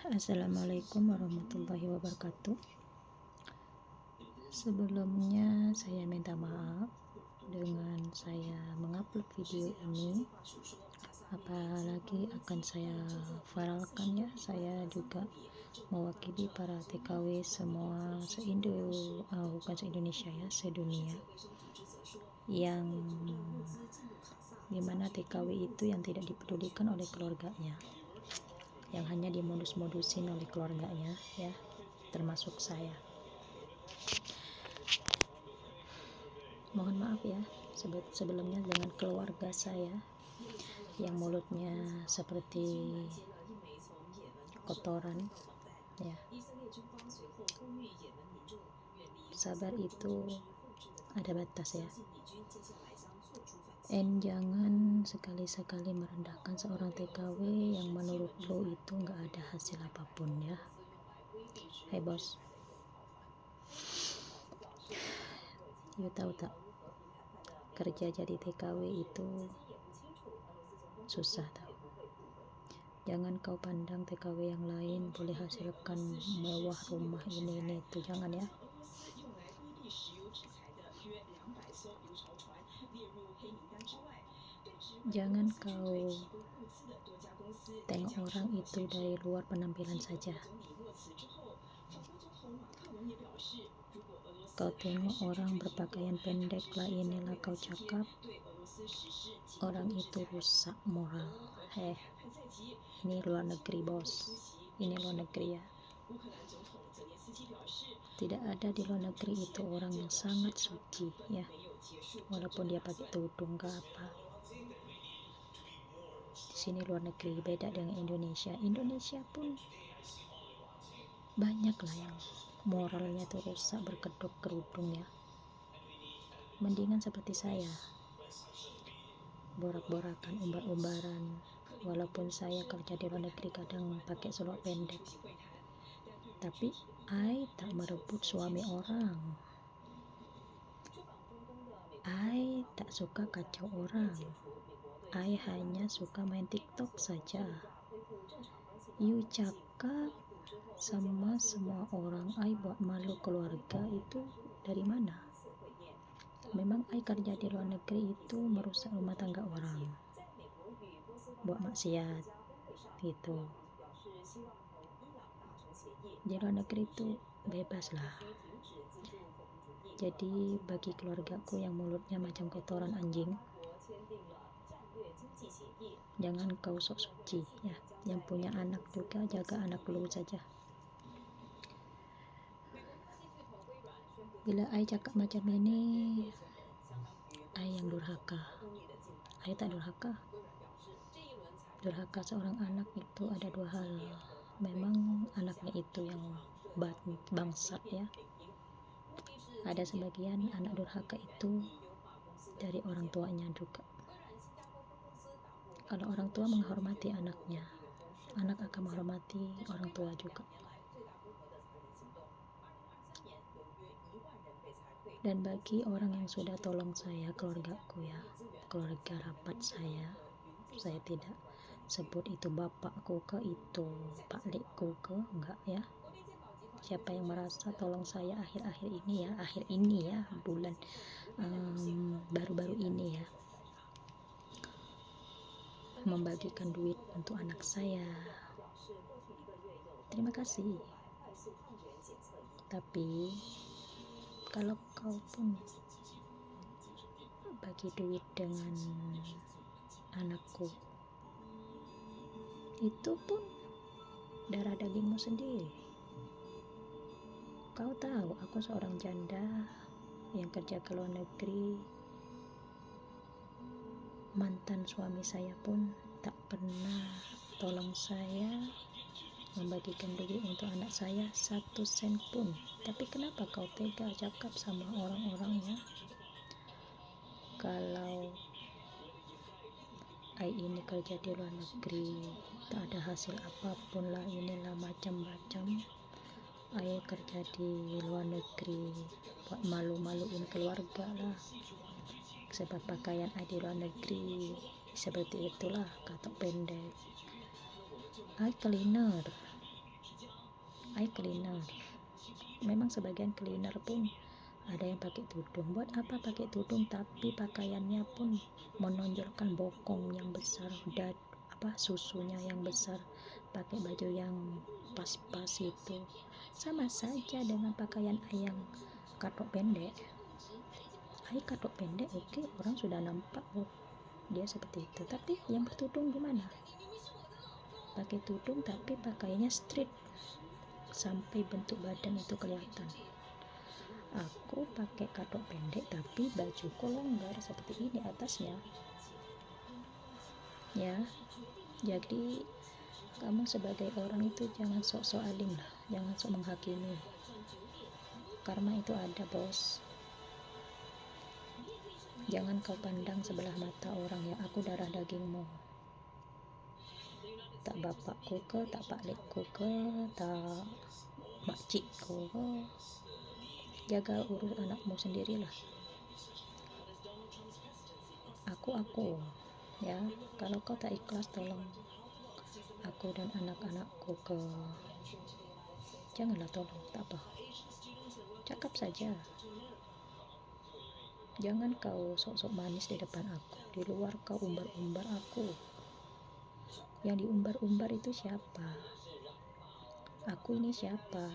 Assalamualaikum warahmatullahi wabarakatuh. Sebelumnya saya minta maaf dengan saya mengupload video ini, apalagi akan saya viralkan ya. Saya juga mewakili para TKW semua bukan se-Indonesia ya, sedunia, yang dimana TKW itu yang tidak dipedulikan oleh keluarganya, yang hanya dimodus-modusin oleh keluarganya ya, termasuk saya. Mohon maaf ya sebelumnya dengan keluarga saya yang mulutnya seperti kotoran ya. Sabar itu ada batas ya. Jangan sekali-sekali merendahkan seorang TKW yang menurut lo itu nggak ada hasil apapun ya. Hai bos, you tahu tak, kerja jadi TKW itu susah tau. Jangan kau pandang TKW yang lain boleh hasilkan mewah rumah ini itu, jangan ya. Jangan kau tengok orang itu dari luar penampilan saja. Kau tengok orang berpakaian pendek lah, inilah kau cakap orang itu rusak moral. Ini luar negeri bos, ini luar negeri ya. Tidak ada di luar negeri itu orang yang sangat suci ya, walaupun dia pakai tudung ke apa. Di sini luar negeri, beda dengan Indonesia. Indonesia pun banyak lah yang moralnya tuh rusak, berkedok kerudung ya. Mendingan seperti saya, borak-borakan, umbar-umbaran. Walaupun saya kerja di luar negeri kadang pakai selok pendek, tapi I tak merebut suami orang. I tak suka kacau orang. I hanya suka main TikTok saja. You cakap sama semua orang I buat malu keluarga, itu dari mana? Memang I kerja di luar negeri itu merusak rumah tangga orang, buat maksiat gitu. Di luar negeri itu bebas lah. Jadi bagi keluargaku yang mulutnya macam kotoran anjing, jangan kau sok suci ya. Yang punya anak juga jaga anak lu saja. Bila I cakap macam ini, I yang durhaka. I tak durhaka. Durhaka seorang anak itu ada dua hal. Memang anaknya itu yang bangsat ya. Ada sebagian anak durhaka itu dari orang tuanya juga. Kalau orang tua menghormati anaknya, anak akan menghormati orang tua juga. Dan bagi orang yang sudah tolong saya, keluargaku ya, keluarga rapat saya tidak sebut itu bapakku ke, itu paklikku ke, enggak ya. Siapa yang merasa tolong saya akhir-akhir ini ya, bulan baru-baru ini ya, membagikan duit untuk anak saya, terima kasih. Tapi kalau kau pun bagi duit dengan anakku, itu pun darah dagingmu sendiri. Kau tahu aku seorang janda yang kerja ke luar negeri. Mantan suami saya pun tak pernah tolong saya membagikan duit untuk anak saya 1 sen pun. Tapi kenapa kau tega cakap sama orang-orangnya kalau I ini kerja di luar negeri tak ada hasil apapun lah, inilah macam-macam. I kerja di luar negeri buat malu-maluin keluarga lah, sebab pakaian I di luar negeri seperti itulah, katok pendek. I cleaner, I cleaner. Memang sebagian cleaner pun ada yang pakai tudung. Buat apa pakai tudung tapi pakaiannya pun menonjolkan bokong yang besar, susunya yang besar, pakai baju yang pas-pas itu. Sama saja dengan pakaian ayang katok pendek. Katok pendek, oke, orang sudah nampak dia seperti itu. Tapi yang bertudung gimana? Pakai tudung tapi pakainya straight sampai bentuk badan itu kelihatan. Aku pakai katok pendek tapi bajuku longgar seperti ini atasnya. Ya, jadi kamu sebagai orang itu jangan sok-sok alim lah, jangan sok menghakimi. Karma itu ada, bos. Jangan kau pandang sebelah mata orang ya, aku darah dagingmu. Tak bapakku ke, tak paklikku ke, tak makcikku ke. Jaga urus anakmu sendirilah. Aku, ya. Kalau kau tak ikhlas, tolong aku dan anak-anakku ke. Janganlah, tolong, tak apa. Cakap saja. Jangan kau sok-sok manis di depan aku. Di luar kau umbar-umbar aku. Yang diumbar-umbar itu siapa? Aku ini siapa?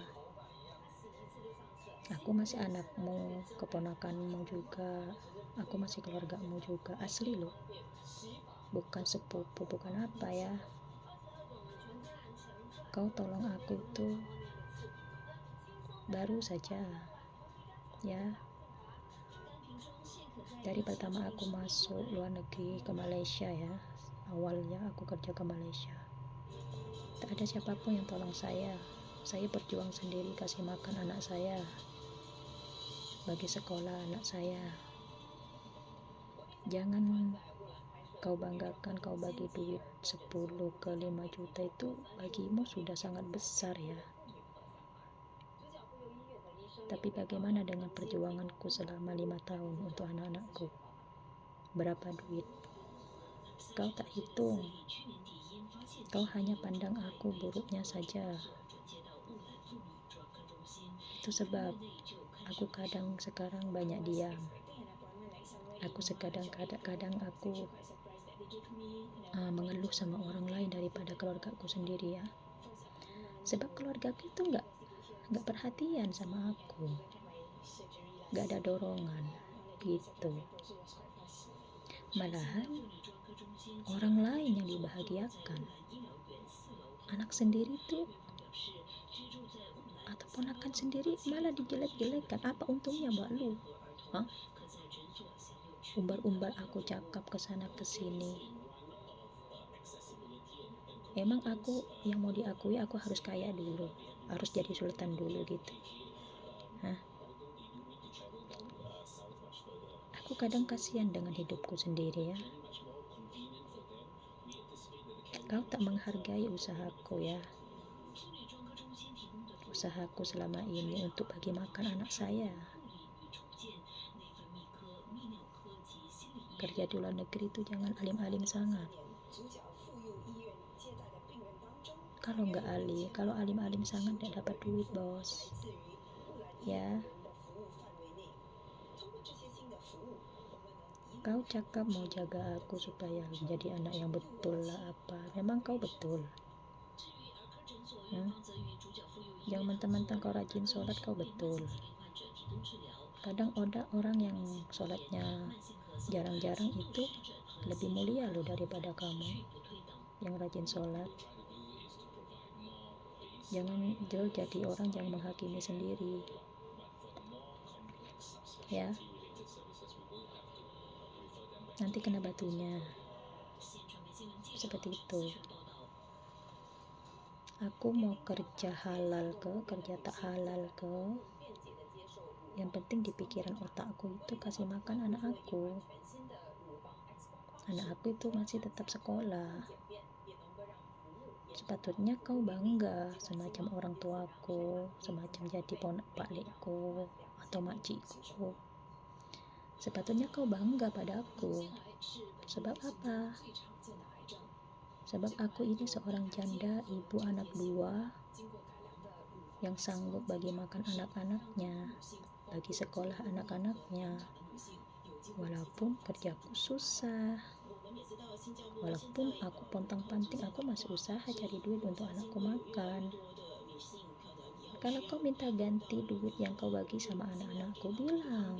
Aku masih anakmu, keponakanmu juga. Aku masih keluargamu juga. Asli loh. Bukan sepupu, bukan apa ya. Kau tolong aku itu baru saja. Ya. Dari pertama aku masuk luar negeri ke Malaysia ya, awalnya aku kerja ke Malaysia, tak ada siapapun yang tolong saya berjuang sendiri, kasih makan anak saya, bagi sekolah anak saya. Jangan kau banggakan kau bagi duit 10 ke 5 juta itu bagimu sudah sangat besar ya. Tapi bagaimana dengan perjuanganku selama 5 tahun untuk anak-anakku? Berapa duit? Kau tak hitung. Kau hanya pandang aku buruknya saja. Itu sebab aku sekarang banyak diam. Aku kadang aku mengeluh sama orang lain daripada keluargaku sendiri ya. Sebab keluargaku itu enggak perhatian sama aku, enggak ada dorongan gitu. Malahan orang lain yang dibahagiakan, anak sendiri tuh atau ponakan sendiri malah dijelek-jelekan. Apa untungnya buat lu? Umbar-umbar aku cakap kesana kesini. Emang aku yang mau diakui aku harus kaya dulu, harus jadi sultan dulu gitu? Aku kadang kasihan dengan hidupku sendiri ya. Kau tak menghargai usahaku ya. Usahaku selama ini untuk bagi makan anak saya. Kerja di luar negeri itu jangan alim-alim sangat. Kalau alim-alim sangat tidak dapat duit, bos. Ya. Kau cakap mau jaga aku supaya menjadi anak yang betul lah apa. Memang kau betul. Yang mentang-mentang kau rajin sholat, kau betul. Kadang ada orang yang sholatnya jarang-jarang itu lebih mulia loh daripada kamu yang rajin sholat. Jangan jadi orang, jangan menghakimi sendiri ya, nanti kena batunya. Seperti itu. Aku mau kerja halal ke, kerja tak halal ke, yang penting di pikiran otakku itu kasih makan anak aku. Anak aku itu masih tetap sekolah. Sepatutnya kau bangga semacam orang tuaku, semacam jadi ponak paklikku atau makcikku. Sepatutnya kau bangga padaku. Sebab apa? Sebab aku ini seorang janda, ibu anak 2, yang sanggup bagi makan anak-anaknya, bagi sekolah anak-anaknya. Walaupun kerjaku susah, walaupun aku pontang-panting, aku masih usaha cari duit untuk anakku makan. Kalau kau minta ganti duit yang kau bagi sama anak-anakku, bilang,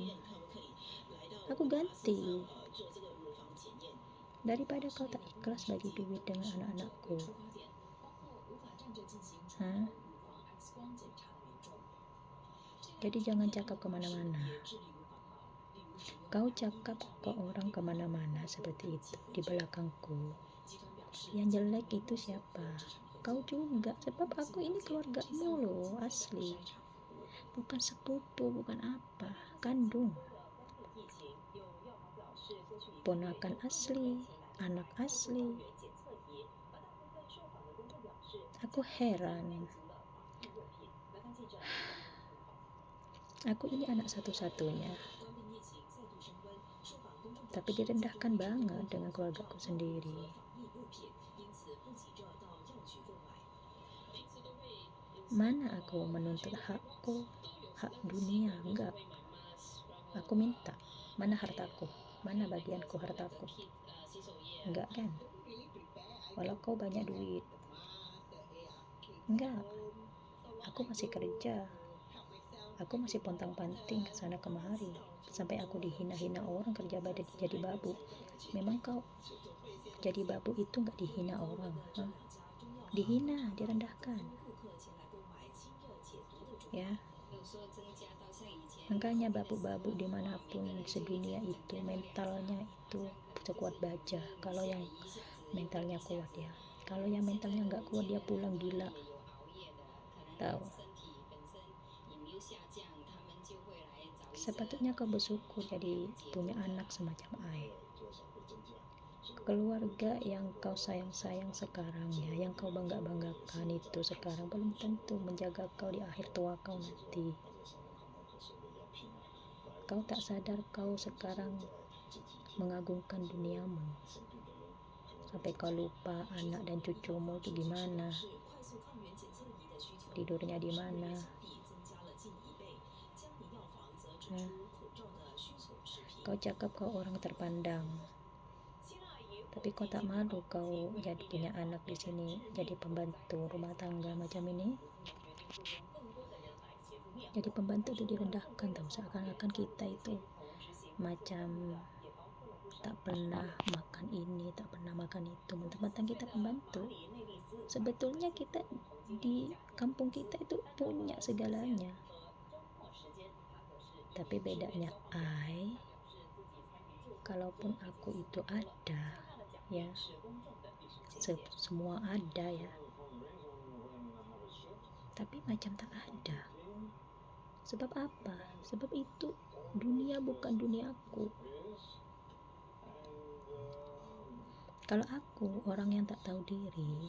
aku ganti. Daripada kau tak ikhlas bagi duit dengan anak-anakku. Jadi jangan cakap kemana-mana. Kau cakap ke orang kemana-mana seperti itu di belakangku. Yang jelek itu siapa? Kau juga, sebab aku ini keluargamu loh, asli. Bukan sepupu, bukan apa, kandung. Ponakan asli, anak asli. Aku heran. Aku ini anak satu-satunya. Tapi direndahkan banget dengan keluargaku sendiri. Mana aku menuntut hakku, hak dunia? Enggak. Aku minta, mana hartaku? Mana bagianku hartaku? Enggak kan? Walau kau banyak duit. Enggak. Aku masih kerja. Aku masih pontang-panting ke sana kemari. Sampai aku dihina-hina orang kerja jadi babu. Memang kau jadi babu itu enggak dihina orang? Dihina, direndahkan. Ya. Makanya babu-babu dimanapun sedunia itu mentalnya itu sekuat baja. Kalau yang mentalnya kuat ya. Kalau yang mentalnya enggak kuat dia pulang gila. Tahu? Sepatutnya kau bersyukur jadi punya anak semacam Ai. Keluarga yang kau sayang-sayang sekarang ya, yang kau bangga-banggakan itu sekarang belum tentu menjaga kau di akhir tua kau nanti. Kau tak sadar kau sekarang mengagungkan duniamu. Sampai kau lupa anak dan cucumu itu gimana. Tidurnya di mana. Kau cakap kau orang terpandang. Tapi kau tak malu kau jadi punya anak di sini, jadi pembantu rumah tangga macam ini. Jadi pembantu itu direndahkan tau, seakan-akan kita itu macam tak pernah makan ini, tak pernah makan itu, mentang-mentang kita pembantu. Sebetulnya kita di kampung kita itu punya segalanya. Tapi bedanya Ai, kalaupun aku itu ada ya, semua ada ya, tapi macam tak ada. Sebab apa? Sebab itu dunia bukan duniaku. Kalau aku orang yang tak tahu diri,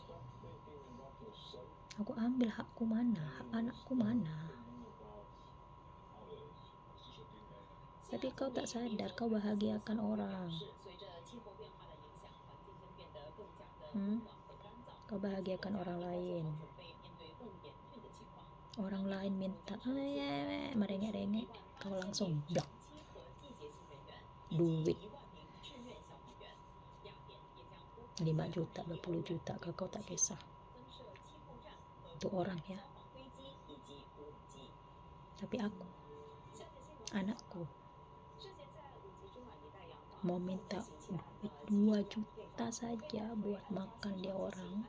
aku ambil hakku mana, hak anakku mana. Tapi kau tak sadar, kau bahagiakan orang. Kau bahagiakan orang lain. Orang lain minta merengek-rengek, kau langsung blok. Duit 5 juta, 20 juta, kau tak kisah. Itu orang ya. Tapi aku, anakku mau minta duit 2 juta saja buat makan dia orang.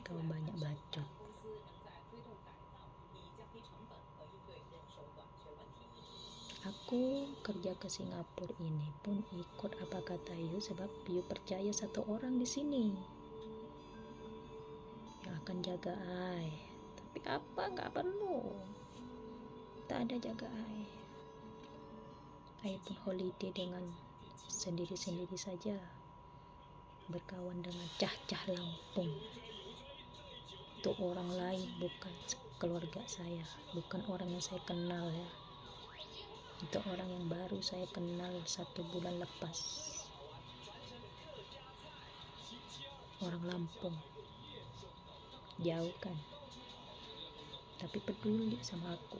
Kau banyak bacot. Aku kerja ke Singapura ini pun ikut apa kata you, sebab you percaya satu orang di sini yang akan jaga Ai. Tapi apa, nggak perlu, tak ada jaga Ai. Ai pun holiday dengan sendiri-sendiri saja, berkawan dengan cah-cah Lampung. Itu orang lain, bukan keluarga saya, bukan orang yang saya kenal ya. Itu orang yang baru saya kenal 1 bulan lepas. Orang Lampung. jauh kan, tapi peduli sama aku.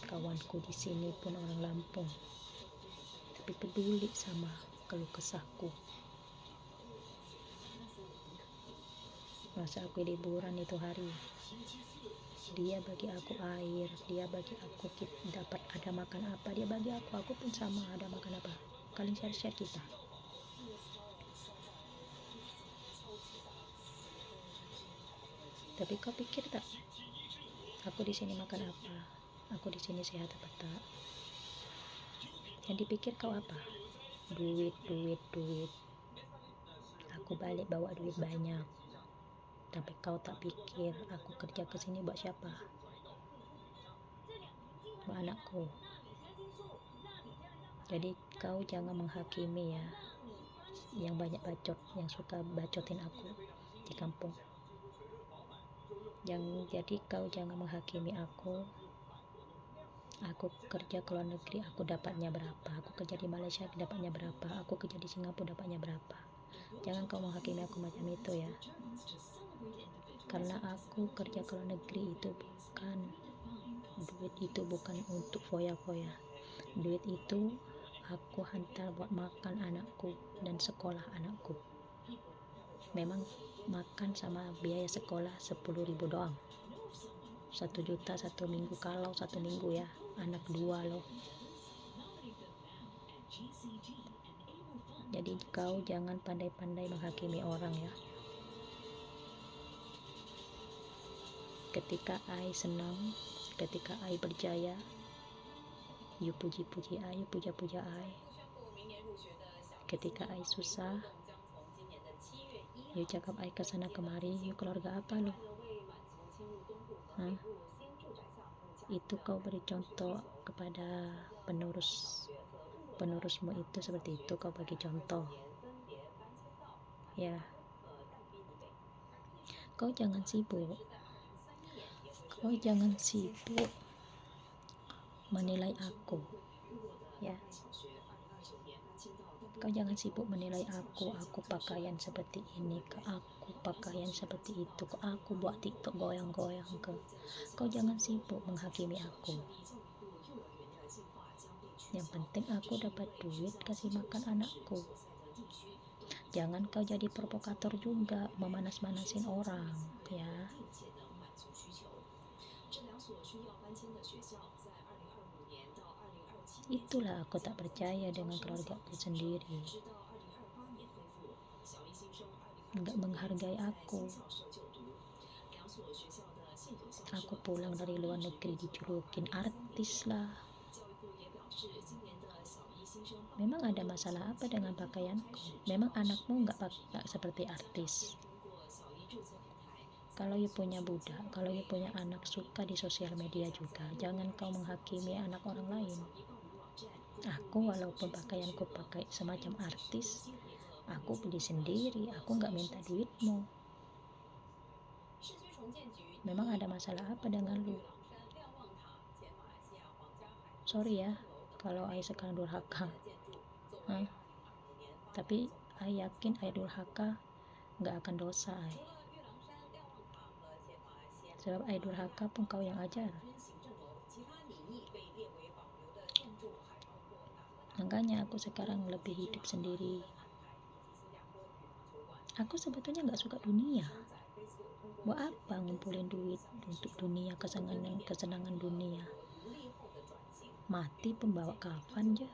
Kawanku di sini pun orang Lampung, tapi peduli sama keluh kesahku. Masa aku liburan itu hari, dia bagi aku air, dia bagi aku dapat ada makan apa, dia bagi aku pun sama ada makan apa, kalian share kita. Tapi kau pikir tak, aku di sini makan apa, aku di sini sehat apa tak? Yang dipikir kau apa? Duit. Aku balik bawa duit banyak, tapi kau tak pikir aku kerja ke sini buat siapa? Buat anakku. Jadi kau jangan menghakimi ya, yang banyak bacot, yang suka bacotin aku di kampung. Jadi kau jangan menghakimi aku kerja ke luar negeri aku dapatnya berapa, aku kerja di Malaysia dapatnya berapa, aku kerja di Singapura dapatnya berapa. Jangan kau menghakimi aku macam itu ya, karena aku kerja ke luar negeri itu bukan duit, itu bukan untuk foya-foya. Duit itu aku hantar buat makan anakku dan sekolah anakku. Memang makan sama biaya sekolah 10.000 doang, 1 juta 1 minggu, kalau 1 minggu ya, anak 2 loh. Jadi kau jangan pandai-pandai menghakimi orang ya. Ketika I senang, ketika I berjaya, you puji-puji I, you puja-puja I. Ketika I susah, you cakap I kesana kemari, you keluarga apa lo? Itu kau beri contoh kepada penurusmu itu, seperti itu kau bagi contoh ya. Kau jangan sibuk menilai aku ya. Kau jangan sibuk menilai aku pakaian seperti ini, aku pakaian seperti itu, aku buat TikTok goyang-goyang ke. Kau jangan sibuk menghakimi aku. Yang penting aku dapat duit kasih makan anakku. Jangan kau jadi provokator juga, memanas-manasin orang ya. Itulah aku tak percaya dengan keluargaku sendiri, enggak menghargai aku. Aku pulang dari luar negeri dijulukin artis lah. Memang ada masalah apa dengan pakaianku? Memang anakmu enggak seperti artis? Kalau you punya budak, kalau you punya anak suka di sosial media juga, jangan kau menghakimi anak orang lain. Aku walaupun pakaianku pakai semacam artis, aku beli sendiri, aku nggak minta duitmu. Memang ada masalah apa dengan lu? Sorry ya kalau I sekarang durhaka, tapi I yakin I durhaka nggak akan dosa I. Sebab I durhaka pun kau yang ajar. Makanya aku sekarang lebih hidup sendiri. Aku sebetulnya gak suka dunia. Buat apa ngumpulin duit untuk dunia, kesenangan dunia? Mati pembawa kafan aja.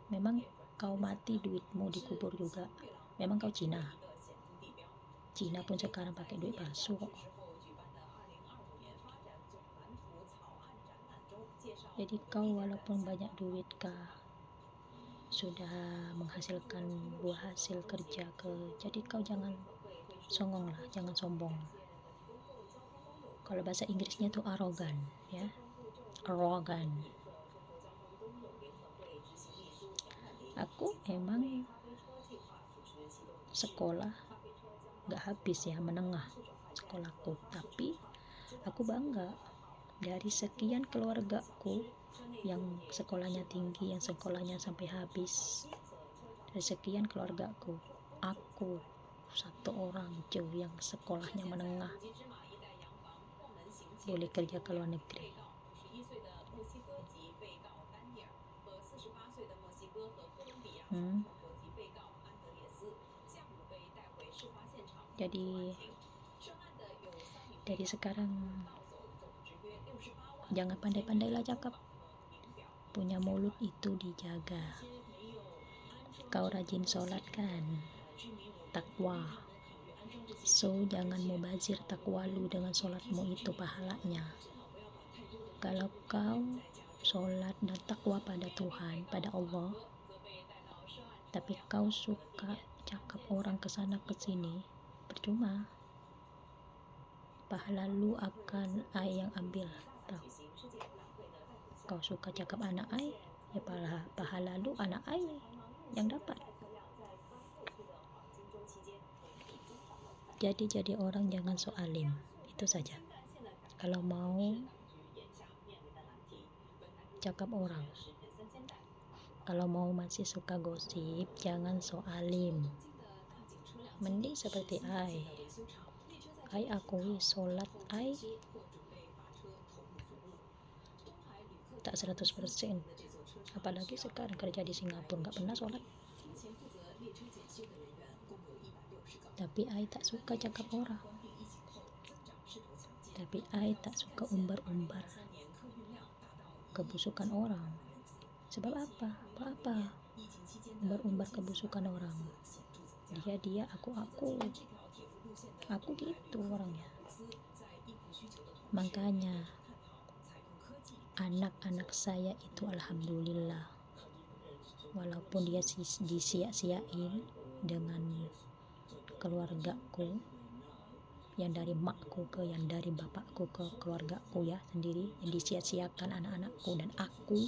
Memang kau mati duitmu dikubur juga. Memang kau Cina pun sekarang pakai duit palsu kok. Jadi kau walaupun banyak duit kah, sudah menghasilkan buah hasil kerja jadi kau jangan songong lah, jangan sombong. Kalau bahasa Inggrisnya tuh arogan ya, arogan. Aku emang sekolah gak habis ya, menengah sekolahku, tapi aku bangga dari sekian keluargaku yang sekolahnya tinggi, yang sekolahnya sampai habis. Dari sekian keluargaku, aku satu orang yang sekolahnya menengah boleh kerja ke luar negeri. Jadi sekarang jangan pandai-pandailah cakap, punya mulut itu dijaga. Kau rajin sholat kan, takwa, so jangan mubazir takwa lu dengan sholatmu itu pahalanya. Kalau kau sholat dan takwa pada Tuhan, pada Allah, tapi kau suka cakap orang kesana kesini, percuma. Pahala lu akan ai yang ambil. Tahu? Kau suka cakap anak ai, ya pahala lu anak ai yang dapat. Jadi orang jangan so alim, itu saja. Kalau mau cakap orang, kalau mau masih suka gosip, jangan so alim. Mending seperti ai akui sholat ai tak 100%. Apalagi sekarang kerja di Singapura nggak pernah sholat. Tapi ai tak suka cakap orang. Tapi ai tak suka umbar-umbar kebusukan orang. Sebab apa? Umbar-umbar kebusukan orang. Dia aku gitu orangnya. Makanya anak-anak saya itu alhamdulillah, walaupun dia disia-siain dengan keluargaku, yang dari makku ke yang dari bapakku ke keluargaku ya sendiri, yang disia-siakan anak-anakku dan aku,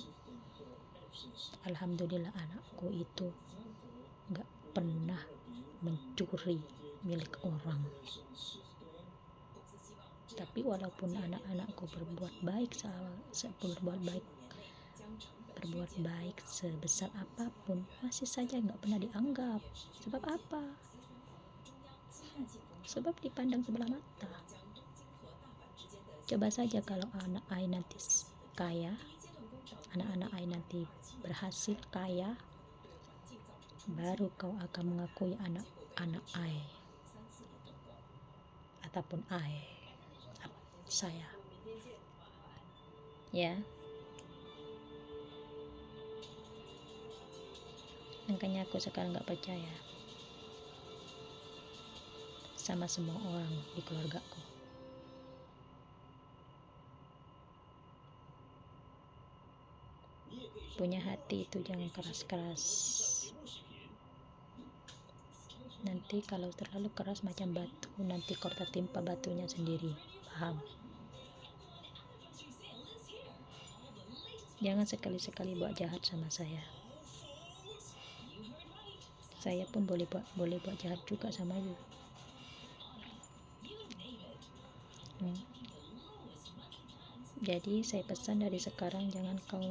alhamdulillah anakku itu gak pernah mencuri milik orang. Tapi walaupun anak-anakku berbuat baik sebesar apapun, masih saja nggak pernah dianggap. Sebab apa? Sebab dipandang sebelah mata. Coba saja kalau anak ai nanti kaya, anak-anak ai nanti berhasil kaya, baru kau akan mengakui anak-anak ai ataupun saya ya. Makanya aku sekarang gak percaya sama semua orang di keluargaku. Punya hati itu jangan keras-keras. Nanti kalau terlalu keras macam batu, nanti kau tertimpa batunya sendiri. Paham? Jangan sekali-sekali buat jahat sama saya. Saya pun boleh buat jahat juga sama you. Jadi saya pesan dari sekarang, jangan kau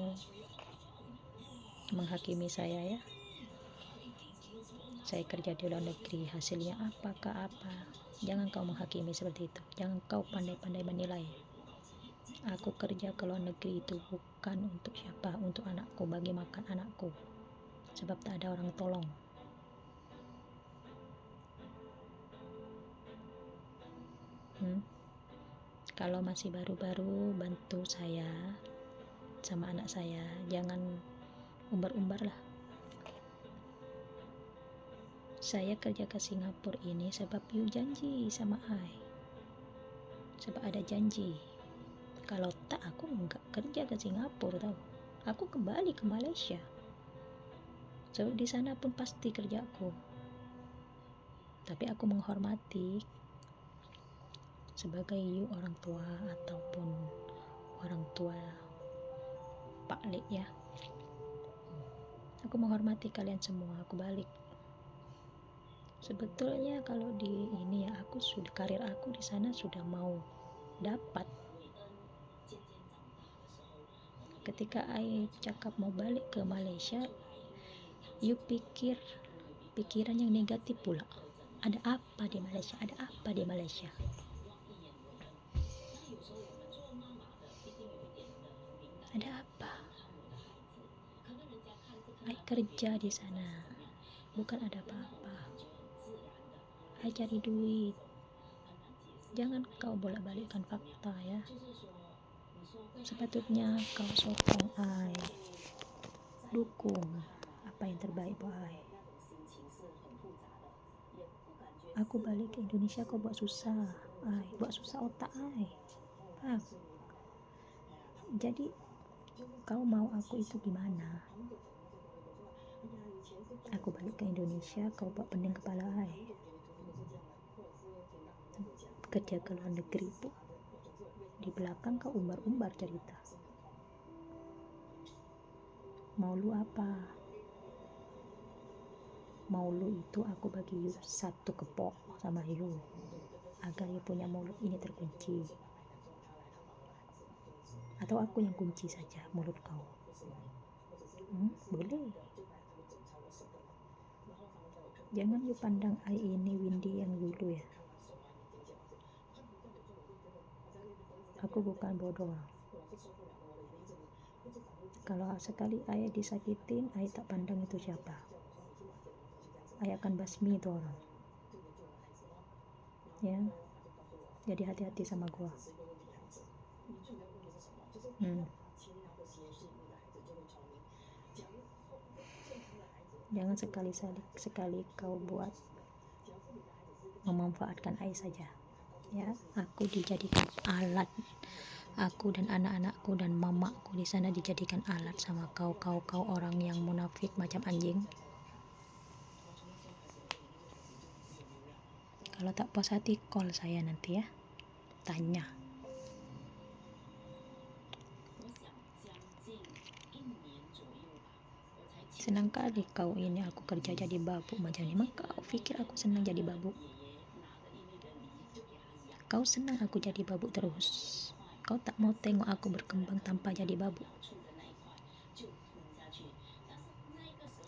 menghakimi saya ya. Saya kerja di luar negeri, hasilnya apa, jangan kau menghakimi seperti itu. Jangan kau pandai-pandai menilai. Aku kerja ke luar negeri itu bukan untuk siapa, untuk anakku, bagi makan anakku, sebab tak ada orang tolong. Kalau masih baru-baru, bantu saya sama anak saya, jangan umbar-umbar lah. Saya kerja ke Singapura ini sebab you janji sama I, sebab ada janji. Kalau tak, aku enggak kerja ke Singapura tau. Aku kembali ke Malaysia. Sebab di sana pun pasti kerjaku. Tapi aku menghormati sebagai you orang tua ataupun orang tua Pak Lek ya. Aku menghormati kalian semua. Aku balik. Sebetulnya kalau di ini ya, karir aku di sana sudah mau dapat. Ketika I cakap mau balik ke Malaysia, you pikir pikiran yang negatif pula. Ada apa di Malaysia? Ada apa di Malaysia? Ada apa? Ai kerja di sana, bukan ada apa-apa. Ai cari duit. Jangan kau bolak-balikkan fakta ya. Sepatutnya kau sokong Ai, dukung apa yang terbaik buat Ai. Aku balik ke Indonesia, kau buat susah Ai, buat susah otak Ai. Paham? Jadi kau mau aku itu gimana? Aku balik ke Indonesia, kau buat pening kepala Ai. Kerja ke luar negeri bu, di belakang kau umbar-umbar cerita. Mau lu apa? Mau lu itu aku bagi you satu kepok sama you, agar you punya mulut ini terkunci. Atau aku yang kunci saja mulut kau? Boleh. Jangan you pandang Ai ini Windy yang dulu ya. Aku bukan bodoh. Kalau sekali Ai disakitin, Ai tak pandang itu siapa. Ai akan basmi itu orang. Ya. Jadi hati-hati sama gua. Jangan sekali kau buat memanfaatkan Ai saja. Ya, aku dijadikan alat. Aku dan anak-anakku dan mamaku di sana dijadikan alat sama kau orang yang munafik macam anjing. Kalau tak puas hati, call saya nanti ya. Tanya. Senang kali kau ini aku kerja jadi babuk macam ni. Emang kau fikir aku senang jadi babuk? Kau senang aku jadi babuk terus. Kau tak mau tengok aku berkembang tanpa jadi babuk.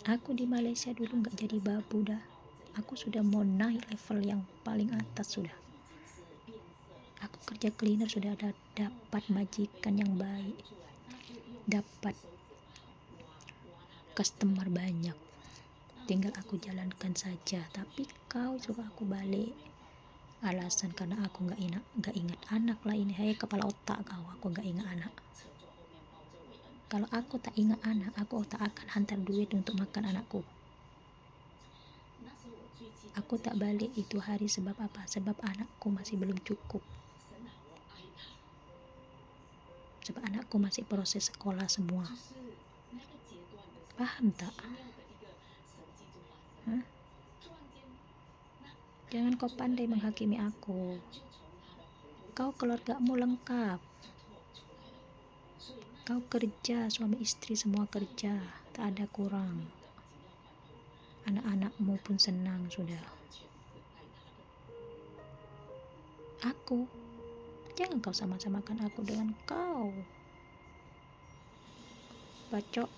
Aku di Malaysia dulu gak jadi babu dah. Aku sudah mau naik level yang paling atas sudah. Aku kerja cleaner sudah ada dapat majikan yang baik. Dapat customer banyak. Tinggal aku jalankan saja. Tapi kau suruh aku balik. Alasan karena aku gak ingat anak lah ini. Hai kepala otak kau, aku gak ingat anak. Kalau aku tak ingat anak, aku tak akan hantar duit untuk makan anakku. Aku tak balik itu hari sebab apa? Sebab anakku masih belum cukup. Sebab anakku masih proses sekolah semua. Paham tak? Jangan kau pandai menghakimi aku. Kau keluargamu lengkap. Kau kerja, suami istri semua kerja, tak ada kurang. Anak-anakmu pun senang sudah. Aku, jangan kau sama-samakan aku dengan kau. Bacok.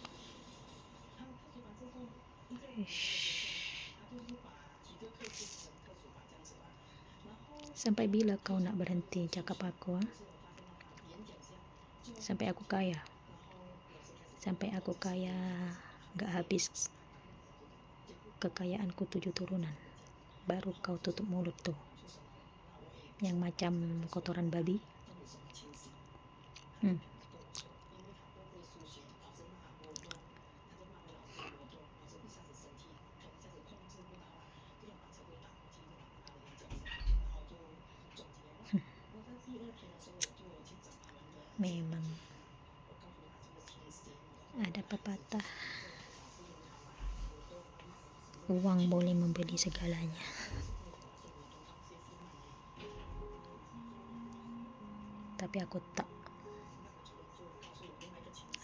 Sampai bila kau nak berhenti cakap aku? Sampai aku kaya. Sampai aku kaya gak habis kekayaanku 7 turunan. Baru kau tutup mulut tuh. Yang macam kotoran babi. Memang ada pepatah, uang boleh membeli segalanya. Tapi aku tak.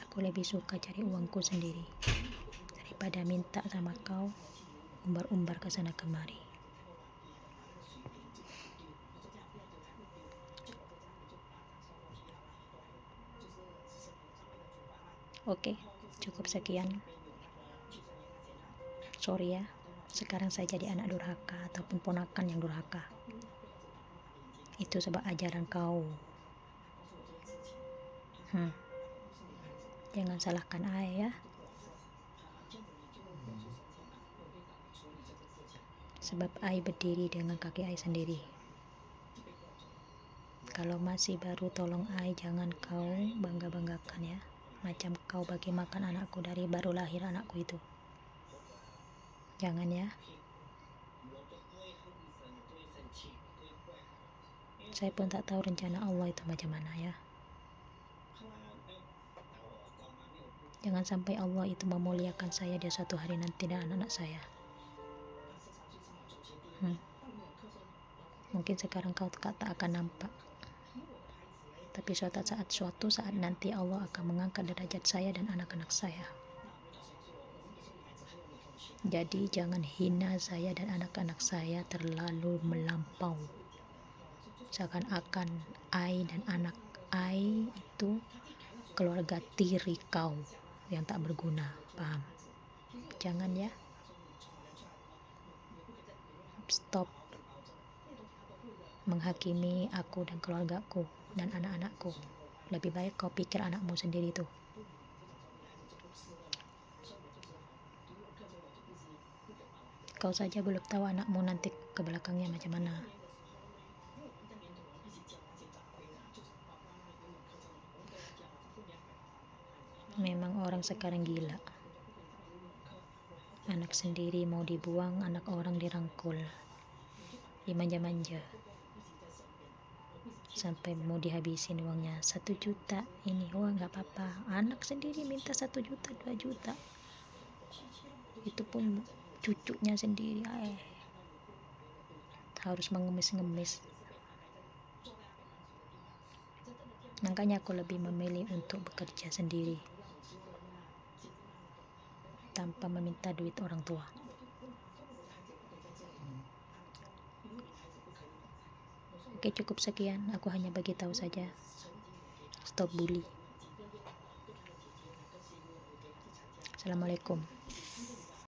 Aku lebih suka cari uangku sendiri daripada minta sama kau umbar-umbar ke sana kemari. Oke, cukup sekian. Sorry ya. Sekarang saya jadi anak durhaka ataupun ponakan yang durhaka. Itu sebab ajaran kau. Jangan salahkan ayah ya. Sebab ayah berdiri dengan kaki ayah sendiri. Kalau masih baru, tolong ayah jangan kau bangga-banggakan ya. Macam kau bagi makan anakku dari baru lahir anakku itu. Jangan ya. Saya pun tak tahu rencana Allah itu macam mana ya. Jangan sampai Allah itu memuliakan saya di suatu hari nanti dan anak-anak saya. Mungkin sekarang kau tak akan nampak, tapi suatu saat nanti Allah akan mengangkat derajat saya dan anak-anak saya. Jadi jangan hina saya dan anak-anak saya terlalu melampau. Seakan-akan I dan anak I itu keluarga tiri kau yang tak berguna, paham? Jangan ya. Stop menghakimi aku dan keluargaku dan anak-anakku. Lebih baik kau pikir anakmu sendiri tuh. Kau saja belum tahu anakmu nanti ke belakangnya macam mana. Memang orang sekarang gila. Anak sendiri mau dibuang, anak orang dirangkul, dimanja-manja, sampai mau dihabisin uangnya. 1 juta ini uang gak apa-apa. Anak sendiri minta 1 juta, 2 juta. Itu pun cucunya sendiri harus mengemis-ngemis. Makanya aku lebih memilih untuk bekerja sendiri tanpa meminta duit orang tua. Oke, cukup sekian. Aku hanya bagi tahu saja. Stop bully. Assalamualaikum.